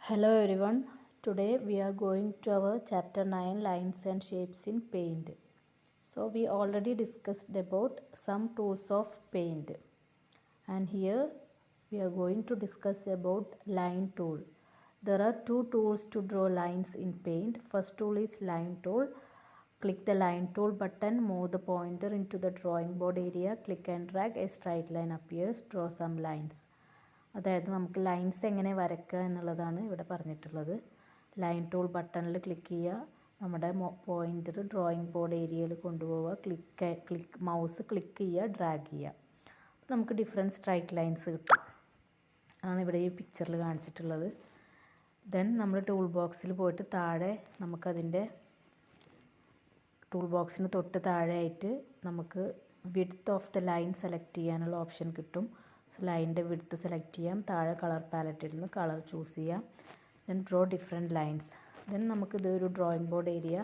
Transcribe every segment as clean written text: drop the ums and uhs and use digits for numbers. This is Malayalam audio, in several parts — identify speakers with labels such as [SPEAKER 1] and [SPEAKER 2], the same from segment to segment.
[SPEAKER 1] Hello everyone. Today we are going to our chapter 9 lines and shapes in paint. So we already discussed about some tools of paint, and here we are going to discuss about line tool. There are two tools to draw lines in paint. First tool is line tool. Click the line tool button, move the pointer into the drawing board area, click and drag, a straight line appears, draw some lines. അതായത് നമുക്ക് ലൈൻസ് എങ്ങനെ വരയ്ക്കുക എന്നുള്ളതാണ് ഇവിടെ പറഞ്ഞിട്ടുള്ളത്. ലൈൻ ടൂൾ ബട്ടണിൽ ക്ലിക്ക് ചെയ്യുക, നമ്മുടെ പോയിൻ്റർ ഡ്രോയിങ് ബോർഡ് ഏരിയയിൽ കൊണ്ടുപോവുക, മൗസ് ക്ലിക്ക് ചെയ്യുക, ഡ്രാഗ് ചെയ്യുക. നമുക്ക് ഡിഫറെൻറ്റ് സ്ട്രൈറ്റ് ലൈൻസ് കിട്ടും. ആണ് ഇവിടെ ഈ പിക്ചറിൽ കാണിച്ചിട്ടുള്ളത്. ദെൻ നമ്മൾ ടൂൾ ബോക്സിൽ പോയിട്ട് താഴെ നമുക്കതിൻ്റെ ടൂൾ ബോക്സിന് തൊട്ട് താഴെയായിട്ട് നമുക്ക് width of the line select ചെയ്യാനുള്ള ഓപ്ഷൻ കിട്ടും. സോ ലൈനിൻ്റെ വിഡ്ത്ത് സെലക്ട് ചെയ്യാം, താഴെ കളർ പാലറ്റിൽ നിന്ന് കളർ ചൂസ് ചെയ്യാം. Then draw different lines. Then നമുക്കിത് ഒരു ഡ്രോയിങ് ബോർഡ് ഏരിയ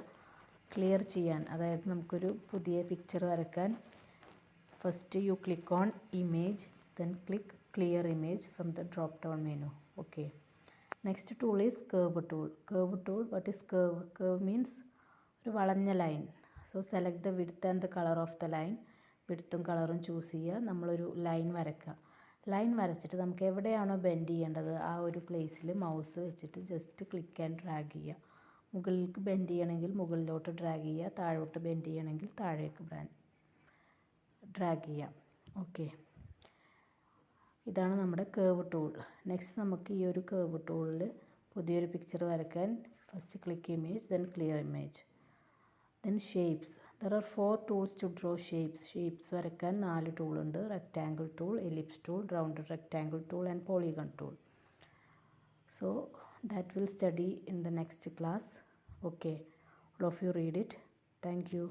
[SPEAKER 1] ക്ലിയർ ചെയ്യാൻ, അതായത് നമുക്കൊരു പുതിയ പിക്ചർ വരയ്ക്കാൻ first you click on image, then click clear image from the drop down menu. Okay. Next tool is curve tool. Curve tool, what is curve? Curve means ഒരു വളഞ്ഞ line. So select the width and the colour of the line. വിഡ്ത്തും കളറും ചൂസ് ചെയ്യുക, നമ്മളൊരു ലൈൻ വരയ്ക്കുക. ലൈൻ വരച്ചിട്ട് നമുക്ക് എവിടെയാണോ ബെൻഡ് ചെയ്യേണ്ടത് ആ ഒരു പ്ലേസിൽ മൗസ് വെച്ചിട്ട് ജസ്റ്റ് ക്ലിക്ക് ആൻഡ് ഡ്രാഗ് ചെയ്യുക. മുകളിലേക്ക് ബെൻഡ് ചെയ്യണമെങ്കിൽ മുകളിലോട്ട് ഡ്രാഗ് ചെയ്യുക, താഴോട്ട് ബെൻഡ് ചെയ്യണമെങ്കിൽ താഴേക്ക് ഡ്രാഗ് ചെയ്യാം. ഓക്കെ, ഇതാണ് നമ്മുടെ കേർവ് ടൂൾ. നെക്സ്റ്റ് നമുക്ക് ഈ ഒരു കേർവ് ടൂളിൽ പുതിയൊരു പിക്ചർ വരയ്ക്കാൻ first click image, then clear image. Then shapes. There are 4 tools to draw shapes. Shapes വരയ്ക്കാൻ 4 ടൂൾ ഉണ്ട്. Rectangle tool, ellipse tool, rounded rectangle tool and polygon tool. So that will study in the next class. Okay, all of you read it. Thank you.